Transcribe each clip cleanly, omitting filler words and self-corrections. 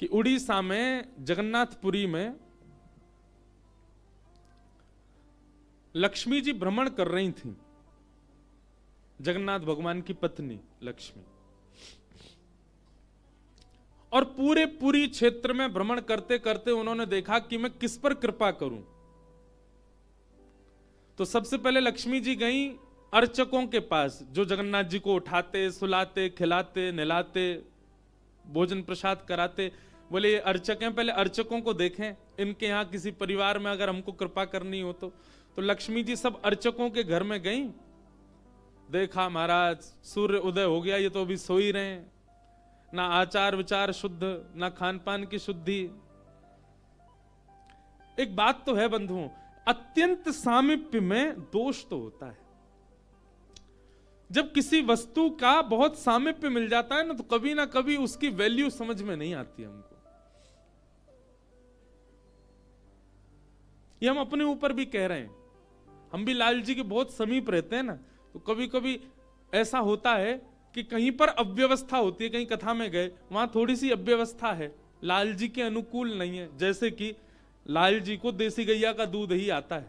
कि उड़ीसा में जगन्नाथपुरी में लक्ष्मी जी भ्रमण कर रही थी, जगन्नाथ भगवान की पत्नी लक्ष्मी, और पूरी क्षेत्र में भ्रमण करते करते उन्होंने देखा कि मैं किस पर कृपा करूं। तो सबसे पहले लक्ष्मी जी गई अर्चकों के पास, जो जगन्नाथ जी को उठाते, सुलाते, खिलाते, नहलाते, भोजन प्रसाद कराते। बोले ये अर्चक हैं, पहले अर्चकों को देखें, इनके यहाँ किसी परिवार में अगर हमको कृपा करनी हो तो लक्ष्मी जी सब अर्चकों के घर में गई। देखा महाराज सूर्य उदय हो गया, ये तो अभी सो ही रहे हैं, ना आचार विचार शुद्ध, ना खान पान की शुद्धि। एक बात तो है बंधुओं, अत्यंत सामीप्य में दोष तो होता है। जब किसी वस्तु का बहुत सामीप्य मिल जाता है ना कभी उसकी वैल्यू समझ में नहीं आती हमको। ये हम अपने ऊपर भी कह रहे हैं, हम भी लाल जी के बहुत समीप रहते हैं ना, तो कभी कभी ऐसा होता है कि कहीं पर अव्यवस्था होती है। कहीं कथा में गए, वहां थोड़ी सी अव्यवस्था है, लाल जी के अनुकूल नहीं है। जैसे कि लाल जी को देसी गैया का दूध ही आता है,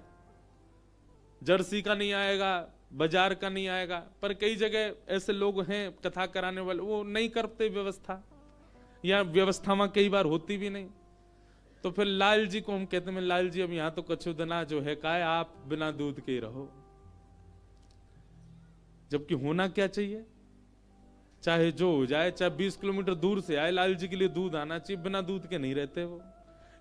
जर्सी का नहीं आएगा, बाजार का नहीं आएगा। पर कई जगह ऐसे लोग हैं कथा कराने वाले, वो नहीं करते व्यवस्था, या व्यवस्था वहां कई बार होती भी नहीं। तो फिर लाल जी को हम कहते हैं, लाल जी अब यहां तो कछु दना जो है का है, आप बिना दूध के ही रहो। जबकि होना क्या चाहिए, चाहे जो हो जाए, चाहे 20 किलोमीटर दूर से आए, लाल जी के लिए दूध आना चाहिए। बिना दूध के नहीं रहते वो।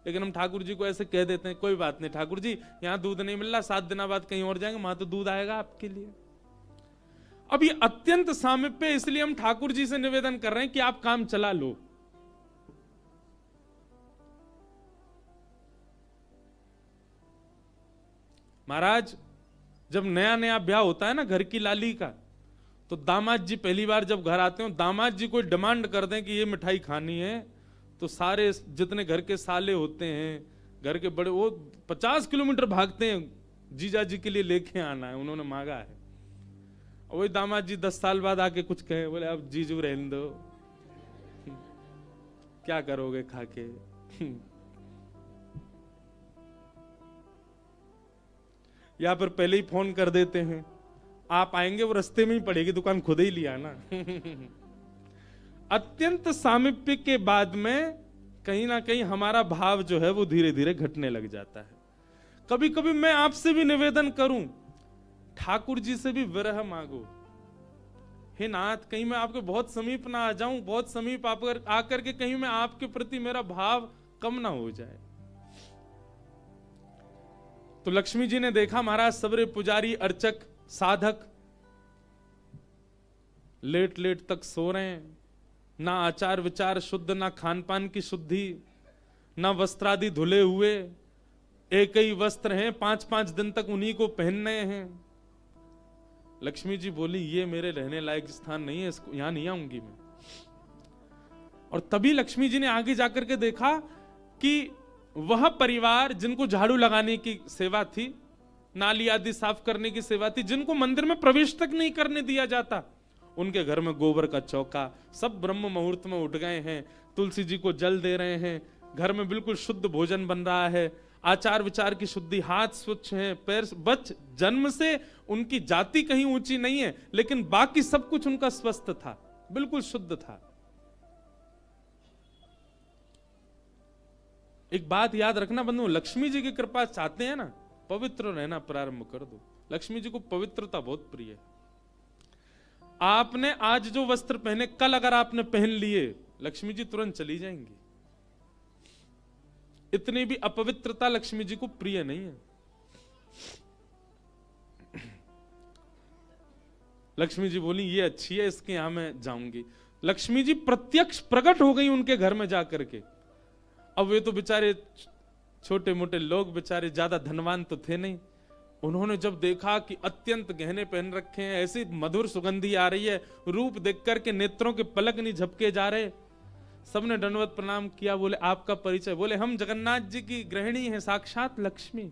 लेकिन हम ठाकुर जी को ऐसे कह देते हैं, कोई बात नहीं ठाकुर जी, यहां दूध नहीं मिल रहा, 7 दिन बाद कहीं और जाएंगे, वहां तो दूध आएगा आपके लिए। अब ये अत्यंत सामीप्य, इसलिए हम ठाकुर जी से निवेदन कर रहे हैं कि आप काम चला लो। महाराज जब नया नया ब्याह होता है ना घर की लाली का, तो दामाद जी पहली बार जब घर आते हो, दामाद जी कोई डिमांड कर दें कि ये मिठाई खानी है, तो सारे जितने घर के साले होते हैं, घर के बड़े, वो 50 किलोमीटर भागते हैं, जीजा जी के लिए लेके आना है, उन्होंने मांगा है। वही दामाद जी 10 साल बाद आके कुछ कहे, बोले अब जीजू रहने दो, क्या करोगे खा के। या फिर पहले ही फोन कर देते हैं, आप आएंगे, वो रास्ते में ही पड़ेगी दुकान, खुद ही लिया ना। अत्यंत सामीप्य के बाद में कहीं ना कहीं हमारा भाव जो है वो धीरे धीरे घटने लग जाता है। कभी कभी मैं आपसे भी निवेदन करूं, ठाकुर जी से भी विरह मांगो। हे नाथ, कहीं मैं आपके बहुत समीप ना आ जाऊं, बहुत समीप आकर के कहीं मैं आपके प्रति मेरा भाव कम ना हो जाए। तो लक्ष्मी जी ने देखा महाराज सबरे पुजारी, अर्चक, साधक लेट लेट तक सो रहे हैं, ना आचार विचार शुद्ध, ना खान पान की शुद्धि, ना वस्त्रादि धुले हुए, एक ही वस्त्र हैं, 5-5 दिन तक उन्हीं को पहनने हैं। लक्ष्मी जी बोली ये मेरे रहने लायक स्थान नहीं है, इसको यहां नहीं आऊंगी मैं। और तभी लक्ष्मी जी ने आगे जाकर के देखा कि वह परिवार जिनको झाड़ू लगाने की सेवा थी, नाली आदि साफ करने की सेवा थी, जिनको मंदिर में प्रवेश तक नहीं करने दिया जाता, उनके घर में गोबर का चौका, सब ब्रह्म मुहूर्त में उठ गए हैं, तुलसी जी को जल दे रहे हैं, घर में बिल्कुल शुद्ध भोजन बन रहा है, आचार विचार की शुद्धि, हाथ स्वच्छ हैं, पैर बच, जन्म से उनकी जाति कहीं ऊंची नहीं है, लेकिन बाकी सब कुछ उनका स्वस्थ था, बिल्कुल शुद्ध था। एक बात याद रखना बंधु, लक्ष्मी जी की कृपा चाहते हैं ना, पवित्र रहना प्रारंभ कर दो। लक्ष्मी जी को पवित्रता बहुत प्रिय है। आपने आज जो वस्त्र पहने, कल अगर आपने पहन लिए, लक्ष्मी जी तुरंत चली जाएंगी। इतनी भी अपवित्रता लक्ष्मी जी को प्रिय नहीं है। लक्ष्मी जी बोली ये अच्छी है, इसके यहां मैं जाऊंगी। लक्ष्मी जी प्रत्यक्ष प्रकट हो गई उनके घर में जाकर के। अब वे तो बेचारे छोटे मोटे लोग, बेचारे ज्यादा धनवान तो थे नहीं। उन्होंने जब देखा कि अत्यंत गहने पहन रखे हैं, ऐसी मधुर सुगंधी आ रही है, रूप देख करके नेत्रों के पलक नहीं झपके जा रहे, सबने दंडवत प्रणाम किया। बोले आपका परिचय? बोले हम जगन्नाथ जी की गृहिणी हैं, साक्षात लक्ष्मी।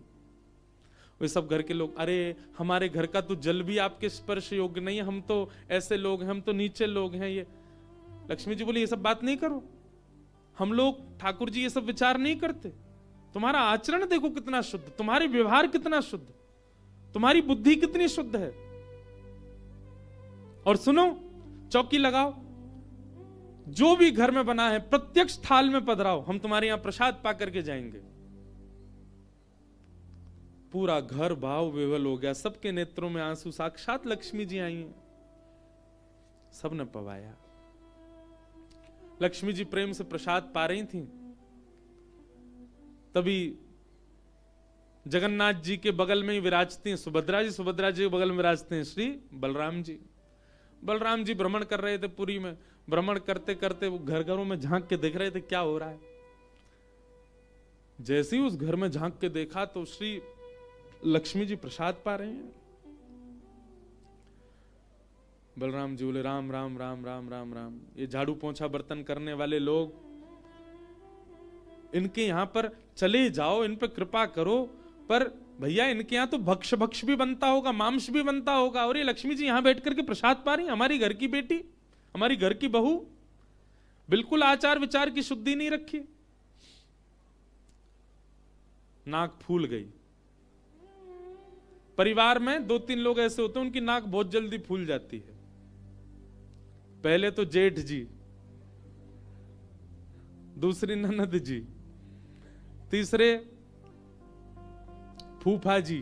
वे सब घर के लोग, अरे हमारे घर का तो जल भी आपके स्पर्श योग्य नहीं है, हम तो ऐसे लोग हैं, हम तो नीचे लोग हैं। ये लक्ष्मी जी बोली ये सब बात नहीं करो, हम लोग ठाकुर जी ये सब विचार नहीं करते। तुम्हारा आचरण देखो कितना शुद्ध, तुम्हारे व्यवहार कितना शुद्ध, तुम्हारी बुद्धि कितनी शुद्ध है। और सुनो, चौकी लगाओ, जो भी घर में बना है प्रत्यक्ष थाल में पधराओ, हम तुम्हारे यहां प्रसाद पा करके जाएंगे। पूरा घर भाव विवल हो गया, सबके नेत्रों में आंसू, साक्षात लक्ष्मी जी आई हैं, सबने पवाया। लक्ष्मी जी प्रेम से प्रसाद पा रही थी, तभी जगन्नाथ जी के बगल में ही विराजती हैं सुभद्रा जी, सुभद्रा जी के बगल में विराजते हैं श्री बलराम जी। बलराम जी भ्रमण कर रहे थे पुरी में, भ्रमण करते करते वो घर घरों में झांक के देख रहे थे क्या हो रहा है। जैसे ही उस घर में झांक के देखा तो श्री लक्ष्मी जी प्रसाद पा रहे हैं। बलराम जी बोले राम राम राम राम राम राम, ये झाड़ू पोंछा बर्तन करने वाले लोग, इनके यहां पर चले जाओ, इन पे कृपा करो, पर भैया इनके यहां तो भक्ष भी बनता होगा, मांस भी बनता होगा, और ये लक्ष्मी जी यहां बैठ करके प्रसाद पा रही, हमारी घर की बेटी, हमारी घर की बहू, बिल्कुल आचार विचार की शुद्धि नहीं रखी। नाक फूल गई। परिवार में 2-3 लोग ऐसे होते हैं उनकी नाक बहुत जल्दी फूल जाती है। पहले तो जेठ जी, दूसरी ननद जी, तीसरे फूफा जी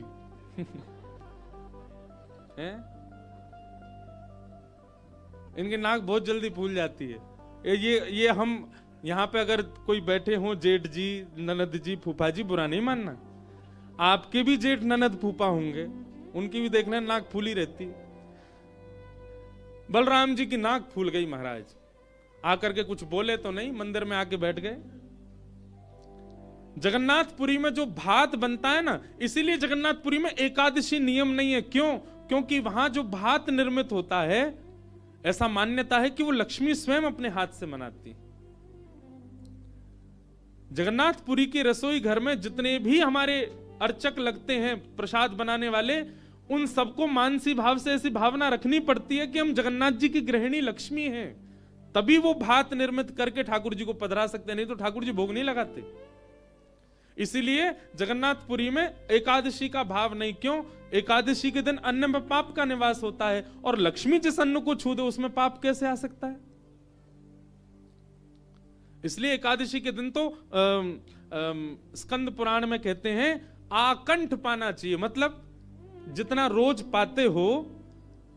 हैं? इनकी नाक बहुत जल्दी फूल जाती है। ये हम यहां पे अगर कोई बैठे हो, जेठ जी, ननद जी, फूफा जी, बुरा नहीं मानना, आपके भी जेठ ननद फूफा होंगे, उनकी भी देखना नाक फूली रहती। बलराम जी की नाक फूल गई महाराज, आकर के कुछ बोले तो नहीं, मंदिर में आके बैठ गए। जगन्नाथपुरी में जो भात बनता है ना, इसीलिए जगन्नाथपुरी में एकादशी नियम नहीं है। क्यों? क्योंकि वहां जो भात निर्मित होता है, ऐसा मान्यता है कि वो लक्ष्मी स्वयं अपने हाथ से बनाती। जगन्नाथपुरी के रसोई घर में जितने भी हमारे अर्चक लगते हैं, प्रसाद बनाने वाले, उन सबको मानसी भाव से ऐसी भावना रखनी पड़ती है कि हम जगन्नाथ जी की गृहिणी लक्ष्मी हैं, तभी वो भात निर्मित करके ठाकुर जी को पधरा सकते हैं, नहीं तो ठाकुर जी भोग नहीं लगाते। इसीलिए जगन्नाथपुरी में एकादशी का भाव नहीं। क्यों? एकादशी के दिन अन्न में पाप का निवास होता है, और लक्ष्मी जिस अन्न को छू दे उसमें पाप कैसे आ सकता है? इसलिए एकादशी के दिन तो स्कंद पुराण में कहते हैं आकंठ पाना चाहिए, मतलब जितना रोज पाते हो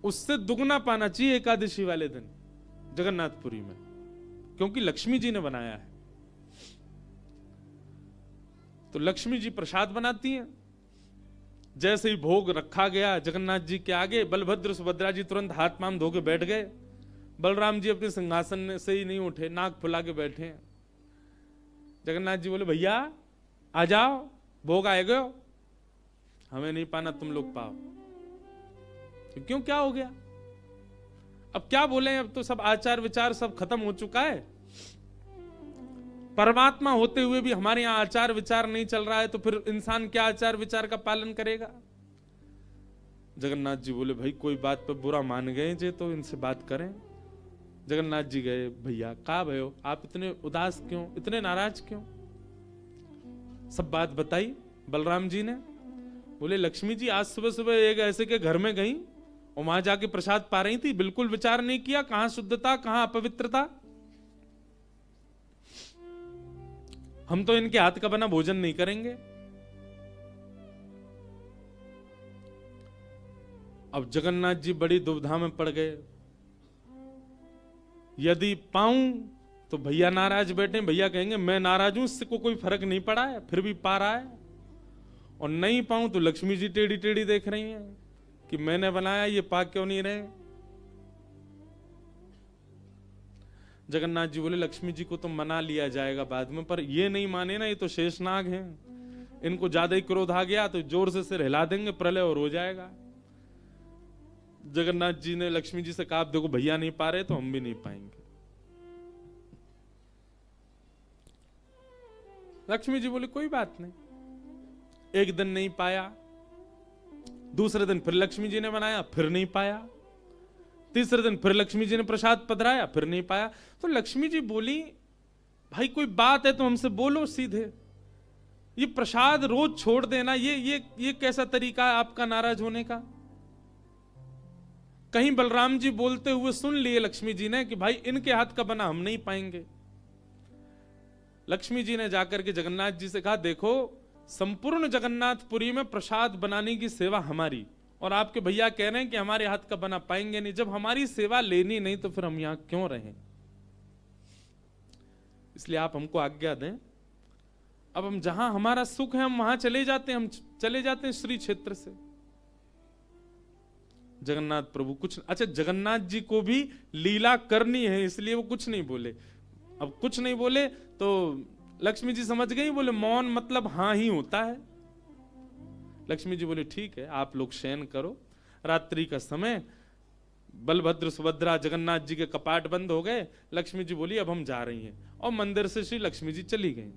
उससे दुगना पाना चाहिए एकादशी वाले दिन जगन्नाथपुरी में, क्योंकि लक्ष्मी जी ने बनाया है। तो लक्ष्मी जी प्रसाद बनाती हैं। जैसे ही भोग रखा गया जगन्नाथ जी के आगे, बलभद्र सुभद्रा जी तुरंत हाथ पांव धो के बैठ गए। बलराम जी अपने सिंहासन से ही नहीं उठे, नाक फुला के बैठे हैं। जगन्नाथ जी बोले भैया आ जाओ, भोग आए गए, हमें नहीं पाना, तुम लोग पाओ। तो क्यों, क्या हो गया? अब क्या बोले, अब तो सब आचार विचार सब खत्म हो चुका है। परमात्मा होते हुए भी हमारे यहां आचार विचार नहीं चल रहा है, तो फिर इंसान क्या आचार विचार का पालन करेगा? जगन्नाथ जी बोले भाई कोई बात पे बुरा मान गए जे, तो इनसे बात करें। जगन्नाथ जी गए, भैया कहा भयो, आप इतने उदास क्यों, इतने नाराज क्यों? सब बात बताई बलराम जी ने। बोले लक्ष्मी जी आज सुबह सुबह एक ऐसे के घर में गई और वहां जाके प्रसाद पा रही थी, बिल्कुल विचार नहीं किया, कहां शुद्धता कहां अपवित्रता। हम तो इनके हाथ का बना भोजन नहीं करेंगे। अब जगन्नाथ जी बड़ी दुविधा में पड़ गए। यदि पाऊं तो भैया नाराज बैठे, भैया कहेंगे मैं नाराज हूं, इससे को कोई फर्क नहीं पड़ा है, फिर भी पा रहा है। और नहीं पाऊं तो लक्ष्मी जी टेढ़ी टेढ़ी देख रही हैं कि मैंने बनाया, ये पा क्यों नहीं रहे। जगन्नाथ जी बोले लक्ष्मी जी को तो मना लिया जाएगा बाद में, पर ये नहीं माने ना, ये तो शेषनाग हैं, इनको ज्यादा ही क्रोध आ गया तो जोर से सिर हिला देंगे, प्रलय और हो जाएगा। जगन्नाथ जी ने लक्ष्मी जी से कहा देखो भैया नहीं पा रहे तो हम भी नहीं पाएंगे। लक्ष्मी जी बोले कोई बात नहीं। एक दिन नहीं पाया, दूसरे दिन फिर लक्ष्मी जी ने बनाया, फिर नहीं पाया, तीसरे दिन फिर लक्ष्मी जी ने प्रसाद पधराया, फिर नहीं पाया। तो लक्ष्मी जी बोली भाई कोई बात है तो हमसे बोलो सीधे। ये प्रसाद रोज छोड़ देना, ये कैसा तरीका है आपका नाराज होने का? कहीं बलराम जी बोलते हुए सुन लिए लक्ष्मी जी ने कि भाई इनके हाथ का बना हम नहीं पाएंगे। लक्ष्मी जी ने जाकर के जगन्नाथ जी से कहा, देखो संपूर्ण जगन्नाथपुरी में प्रसाद बनाने की सेवा हमारी, और आपके भैया कह रहे हैं कि हमारे हाथ का बना पाएंगे नहीं। जब हमारी सेवा लेनी नहीं तो फिर हम यहां क्यों रहें? इसलिए आप हमको आज्ञा दें, अब हम जहां हमारा सुख है हम वहां चले जाते हैं, हम चले जाते हैं श्री क्षेत्र से। जगन्नाथ प्रभु कुछ, अच्छा जगन्नाथ जी को भी लीला करनी है इसलिए वो कुछ नहीं बोले। अब कुछ नहीं बोले तो लक्ष्मी जी समझ गई, बोले मौन मतलब हां ही होता है। लक्ष्मी जी बोले ठीक है, आप लोग शयन करो, रात्रि का समय, बलभद्र सुभद्रा जगन्नाथ जी के कपाट बंद हो गए। लक्ष्मी जी बोली अब हम जा रही हैं, और मंदिर से श्री लक्ष्मी जी चली गई।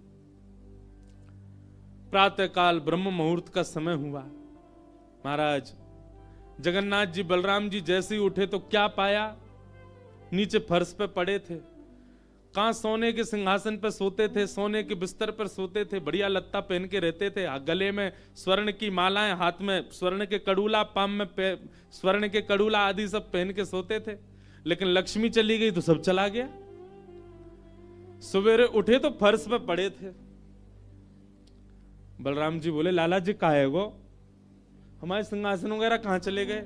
प्रातः काल ब्रह्म मुहूर्त का समय हुआ। महाराज जगन्नाथ जी बलराम जी जैसे ही उठे तो क्या पाया? नीचे फर्श पे पड़े थे। कहां सोने के सिंहासन पर सोते थे, सोने के बिस्तर पर सोते थे, बढ़िया लत्ता पहन के रहते थे, गले में स्वर्ण की मालाएं, हाथ में स्वर्ण के कड़ूला, पाम में स्वर्ण के कड़ूला आदि सब पहन के सोते थे। लेकिन लक्ष्मी चली गई तो सब चला गया। सवेरे उठे तो फर्श पे पड़े थे। बलराम जी बोले लाला जी कहाँ है गो, हमारे सिंहासन वगैरह कहां चले गए?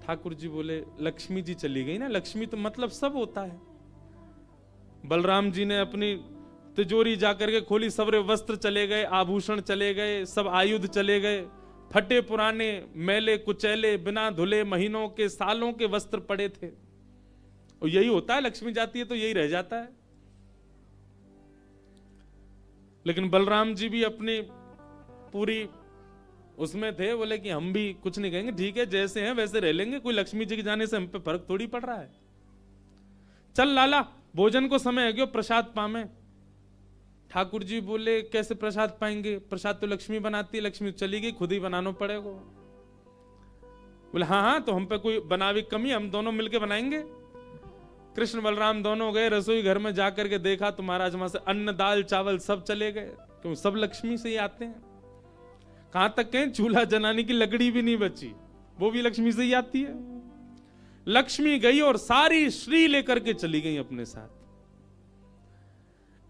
ठाकुर जी बोले लक्ष्मी जी चली गई ना, लक्ष्मी तो मतलब सब होता है। बलराम जी ने अपनी तिजोरी जाकर के खोली, सबरे वस्त्र चले गए, आभूषण चले गए, सब आयुध चले गए, फटे पुराने मैले कुचैले बिना धुले महीनों के सालों के वस्त्र पड़े थे। और यही होता है, लक्ष्मी जाती है तो यही रह जाता है। लेकिन बलराम जी भी अपनी पूरी उसमें थे, बोले कि हम भी कुछ नहीं कहेंगे, ठीक है जैसे हैं वैसे रह लेंगे, कोई लक्ष्मी जी के जाने से हम पे फर्क थोड़ी पड़ रहा है। चल लाला भोजन को समय है क्यों, प्रसाद पामे। ठाकुर जी बोले कैसे प्रसाद पाएंगे, प्रसाद तो लक्ष्मी बनाती है, लक्ष्मी चली गई, खुद ही बनाना पड़ेगा। बोले हाँ हाँ, तो हम पे कोई बनावी कमी, हम दोनों मिलके बनाएंगे। कृष्ण बलराम दोनों गए रसोई घर में, जाकर के देखा तो महाराज वहां से अन्न दाल चावल सब चले गए, क्यों सब लक्ष्मी से ही आते हैं। कहां तक कहें चूल्हा जलाने की लकड़ी भी नहीं बची, वो भी लक्ष्मी से ही आती है। लक्ष्मी गई और सारी श्री लेकर के चली गई अपने साथ।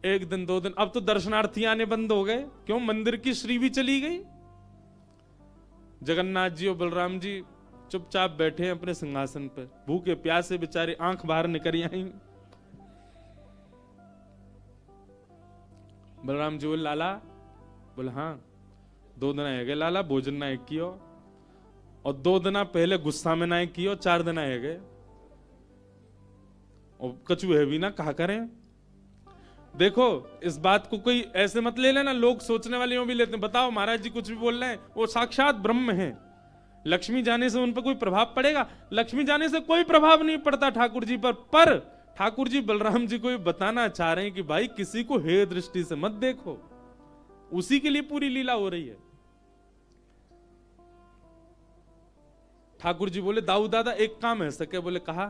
एक दिन दो दिन, अब तो दर्शनार्थी आने बंद हो गए, क्यों मंदिर की श्री भी चली गई। जगन्नाथ जी और बलराम जी चुपचाप बैठे हैं अपने सिंहासन पर, भूखे प्यासे बेचारे, आंख बाहर निकल आई। बलराम जी बोले लाला, बोले हाँ 2 दिन है गए लाला, भोजन ना एक कियो, और 2 दिन पहले गुस्सा में ना एक कियो, 4 दिन है गए, और कछु है भी ना, कहा करें। देखो इस बात को कोई ऐसे मत ले लेना, लोग सोचने वाले यूं भी लेते हैं, बताओ महाराज जी कुछ भी बोल रहे हैं, वो साक्षात ब्रह्म है। लक्ष्मी जाने से उन पर कोई प्रभाव पड़ेगा? लक्ष्मी जाने से कोई प्रभाव नहीं पड़ता ठाकुर जी पर ठाकुर जी बलराम जी को ये बताना चाह रहे हैं कि भाई किसी को हे दृष्टि से मत देखो, उसी के लिए पूरी लीला हो रही है। ठाकुर जी बोले दाऊ दादा एक काम है सके, बोले कहा,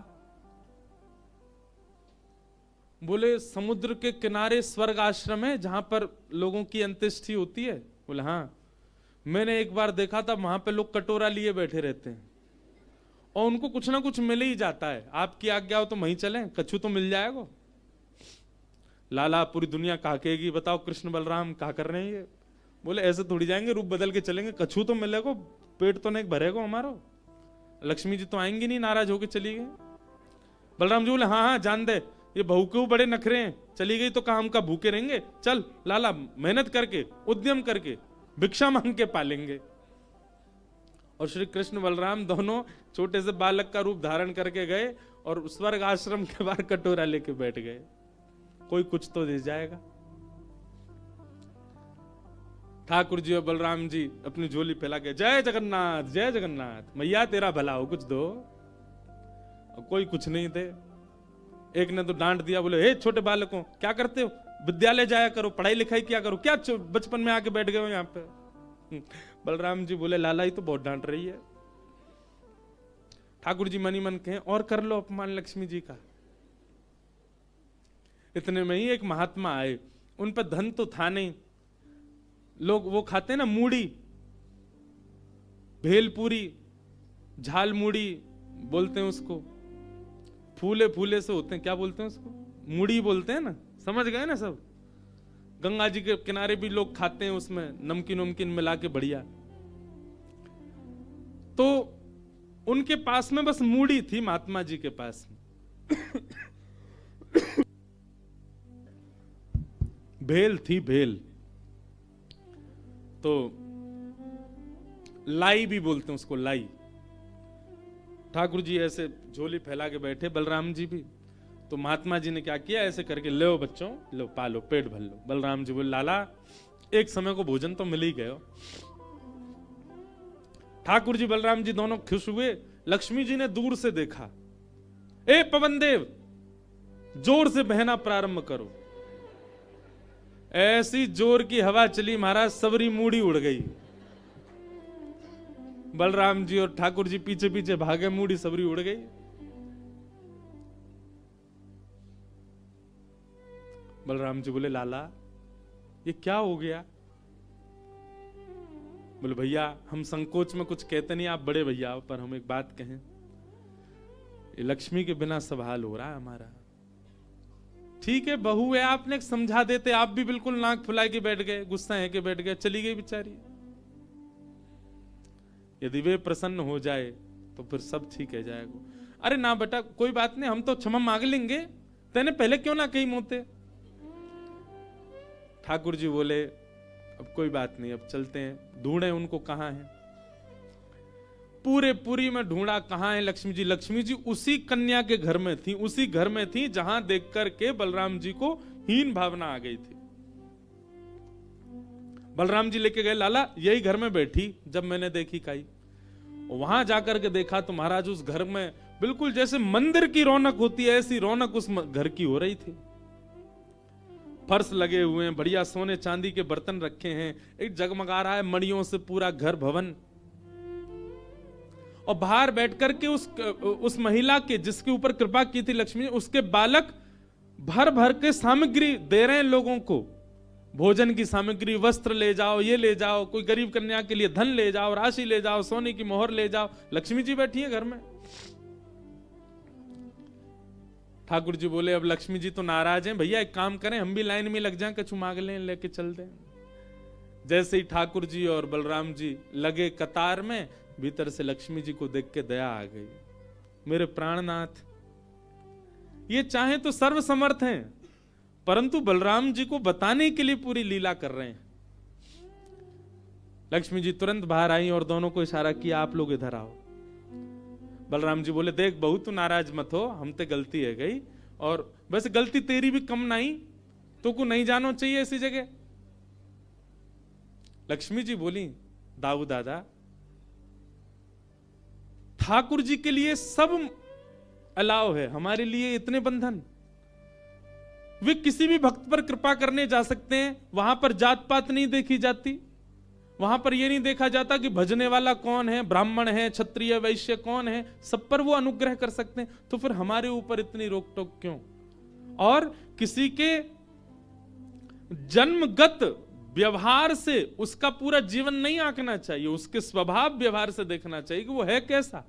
बोले समुद्र के किनारे स्वर्ग आश्रम है जहां पर लोगों की अंत्येष्टि होती है। बोले हाँ, मैंने एक बार देखा था वहां पे लोग कटोरा लिए बैठे रहते हैं और उनको कुछ ना कुछ मिल ही जाता है, आपकी आज्ञा हो तो वहीं चलें, कछु तो मिल जाएगा। लाला पूरी दुनिया काकेगी, बताओ कृष्ण बलराम क्या कर रहे हैं ये। बोले ऐसे थोड़ी जाएंगे, रूप बदल के चलेंगे, कछु तो मिलेगा, पेट तो नहीं भरेगा हमारा। लक्ष्मी जी तो आएंगी नहीं, नाराज होकर चली गई। बलराम जी बोले हाँ हाँ जान दे, ये बहू के बड़े नखरे हैं, चली गई तो काम का भूखे रहेंगे, चल लाला मेहनत करके उद्यम करके भिक्षा मांग के पालेंगे। और श्री कृष्ण बलराम दोनों छोटे से बालक का रूप धारण करके गए और स्वर्ग आश्रम के बाहर कटोरा लेके बैठ गए, कोई कुछ तो दे जाएगा। ठाकुर जी और बलराम जी अपनी झोली फैला के जय जगन्नाथ जय जगन्नाथ, मैया तेरा भला हो कुछ दो, और कोई कुछ नहीं दे। एक ने तो डांट दिया, बोले हे छोटे बालकों क्या करते हो, विद्यालय जाया करो, पढ़ाई लिखाई किया करो, क्या बचपन में आके बैठ गए हो यहाँ पे। बलराम जी बोले लाला ही तो बहुत डांट रही है। ठाकुर जी मनी मन कहें और कर लो अपमान लक्ष्मी जी का। इतने में ही एक महात्मा आए, उन पर धन तो था नहीं, लोग वो खाते हैं ना मूढ़ी, भेलपूरी, झाल मूढ़ी बोलते हैं उसको, फूले फूले से होते हैं, क्या बोलते हैं उसको, मूढ़ी बोलते हैं ना, समझ गए ना सब। गंगा जी के किनारे भी लोग खाते हैं, उसमें नमकीन नमकीन मिला के बढ़िया। तो उनके पास में बस मूढ़ी थी, महात्मा जी के पास में। भेल थी, भेल तो लाई भी बोलते हैं उसको, लाई। ठाकुर जी ऐसे झोली फैला के बैठे, बलराम जी भी। तो महात्मा जी ने क्या किया, ऐसे करके लो बच्चों, लो पालो, पेट भर लो। बलराम जी बोले लाला एक समय को भोजन तो मिल ही गयो। ठाकुर जी बलराम जी दोनों खुश हुए। लक्ष्मी जी ने दूर से देखा, ए पवन देव जोर से बहना प्रारंभ करो। ऐसी जोर की हवा चली महाराज, सबरी मूढ़ी उड़ गई। बलराम जी और ठाकुर जी पीछे पीछे भागे, मूढ़ी सबरी उड़ गई। बलराम जी बोले लाला ये क्या हो गया? बोले भैया हम संकोच में कुछ कहते नहीं, आप बड़े भैया, पर हम एक बात कहें, ये लक्ष्मी के बिना सब हाल हो रहा है हमारा। ठीक है बहू है, आपने समझा देते, आप भी बिल्कुल नाक फुला के बैठ गए, गुस्सा है के बैठ गए, चली गई बेचारी। यदि वे प्रसन्न हो जाए तो फिर सब ठीक है जाएगा। अरे ना बेटा कोई बात नहीं, हम तो क्षमा मांग लेंगे, तेने पहले क्यों ना कही मोते। ठाकुर जी बोले अब कोई बात नहीं, अब चलते हैं, ढूंढे उनको कहां है। पूरे पुरी में ढूंढा, कहां है लक्ष्मी जी। लक्ष्मी जी उसी कन्या के घर में थी, उसी घर में थी जहां देख करके बलराम जी को हीन भावना आ गई थी। बलराम जी लेके गए, लाला यही घर में बैठी, जब मैंने देखी काई। वहां जाकर के देखा तो महाराज उस घर में बिल्कुल जैसे मंदिर की रौनक होती है, ऐसी रौनक उस घर की हो रही थी। फर्श लगे हुए हैं, बढ़िया सोने चांदी के बर्तन रखे हैं, एक जगमगा रहा है मणियों से पूरा घर भवन। और बाहर बैठ करके उस महिला के जिसके ऊपर कृपा की थी लक्ष्मी, उसके बालक भर भर के सामग्री दे रहे हैं लोगों को, भोजन की सामग्री, वस्त्र ले जाओ, ये ले जाओ, कोई गरीब कन्या के लिए धन ले जाओ, राशि ले जाओ, सोने की मोहर ले जाओ। लक्ष्मी जी बैठी है घर में। ठाकुर जी बोले अब लक्ष्मी जी तो नाराज हैं, भैया एक काम करें, हम भी लाइन में लग जाएं, कछु मांग लें, लेके चल दें। जैसे ही ठाकुर जी और बलराम जी लगे कतार में, भीतर से लक्ष्मी जी को देख के दया आ गई। मेरे प्राणनाथ, ये चाहे तो सर्वसमर्थ हैं, परंतु बलराम जी को बताने के लिए पूरी लीला कर रहे हैं। लक्ष्मी जी तुरंत बाहर आई और दोनों को इशारा किया, आप लोग इधर आओ। बलराम जी बोले देख बहू तू नाराज मत हो, हम ते गलती है गई, और वैसे गलती तेरी भी कम नहीं, तो को नहीं जानो चाहिए ऐसी जगह। लक्ष्मी जी बोली दाऊ दादा, ठाकुर जी के लिए सब अलाव है, हमारे लिए इतने बंधन। वे किसी भी भक्त पर कृपा करने जा सकते हैं, वहां पर जात पात नहीं देखी जाती, वहां पर यह नहीं देखा जाता कि भजने वाला कौन है, ब्राह्मण है, क्षत्रिय, वैश्य कौन है, सब पर वो अनुग्रह कर सकते हैं। तो फिर हमारे ऊपर इतनी रोक टोक क्यों? और किसी के जन्मगत व्यवहार से उसका पूरा जीवन नहीं आंकना चाहिए, उसके स्वभाव व्यवहार से देखना चाहिए कि वो है कैसा।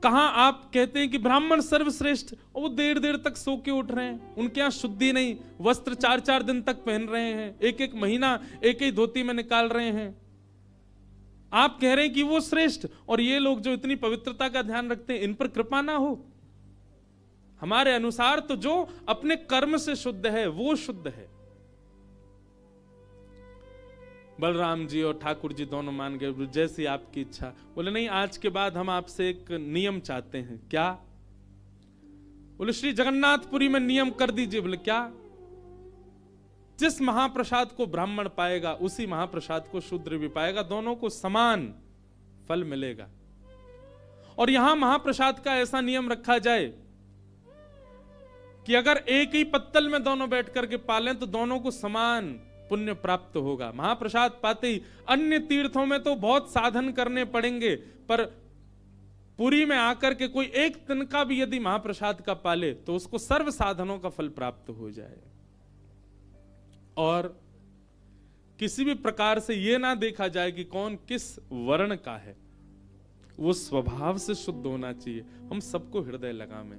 कहां आप कहते हैं कि ब्राह्मण सर्वश्रेष्ठ, और वो देर देर तक सो के उठ रहे हैं, उनके यहां शुद्धि नहीं, वस्त्र 4-4 दिन तक पहन रहे हैं, एक महीना एक ही धोती में निकाल रहे हैं। आप कह रहे हैं कि वो श्रेष्ठ, और ये लोग जो इतनी पवित्रता का ध्यान रखते हैं, इन पर कृपा ना हो। हमारे अनुसार तो जो अपने कर्म से शुद्ध है वो शुद्ध है। बलराम जी और ठाकुर जी दोनों मान गए, जैसी आपकी इच्छा। बोले नहीं, आज के बाद हम आपसे एक नियम चाहते हैं। क्या? बोले श्री जगन्नाथपुरी में नियम कर दीजिए। बोले क्या? जिस महाप्रसाद को ब्राह्मण पाएगा उसी महाप्रसाद को शूद्र भी पाएगा, दोनों को समान फल मिलेगा। और यहां महाप्रसाद का ऐसा नियम रखा जाए कि अगर एक ही पत्तल में दोनों बैठ करके पालें तो दोनों को समान पुण्य प्राप्त होगा। महाप्रसाद पाते ही, अन्य तीर्थों में तो बहुत साधन करने पड़ेंगे, पर पुरी में आकर के कोई एक तिनका भी यदि महाप्रसाद का पाले तो उसको सर्व साधनों का फल प्राप्त हो जाए। और किसी भी प्रकार से यह ना देखा जाए कि कौन किस वर्ण का है, वो स्वभाव से शुद्ध होना चाहिए। हम सबको हृदय लगा में,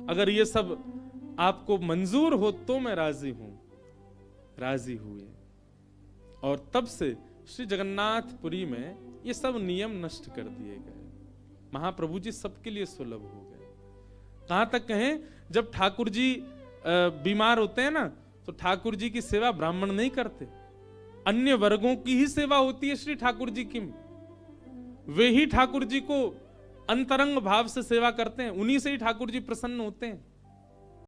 अगर ये सब आपको मंजूर हो तो मैं राजी हूं। राजी हुए और तब से श्री जगन्नाथपुरी में ये सब नियम नष्ट कर दिए गए। महाप्रभु जी सबके लिए सुलभ हो गए। कहां तक कहें, जब ठाकुर जी बीमार होते हैं ना, तो ठाकुर जी की सेवा ब्राह्मण नहीं करते, अन्य वर्गों की ही सेवा होती है श्री ठाकुर जी की। वे ही ठाकुर जी को अंतरंग भाव से सेवा करते हैं, उन्हीं से ही ठाकुर जी प्रसन्न होते हैं।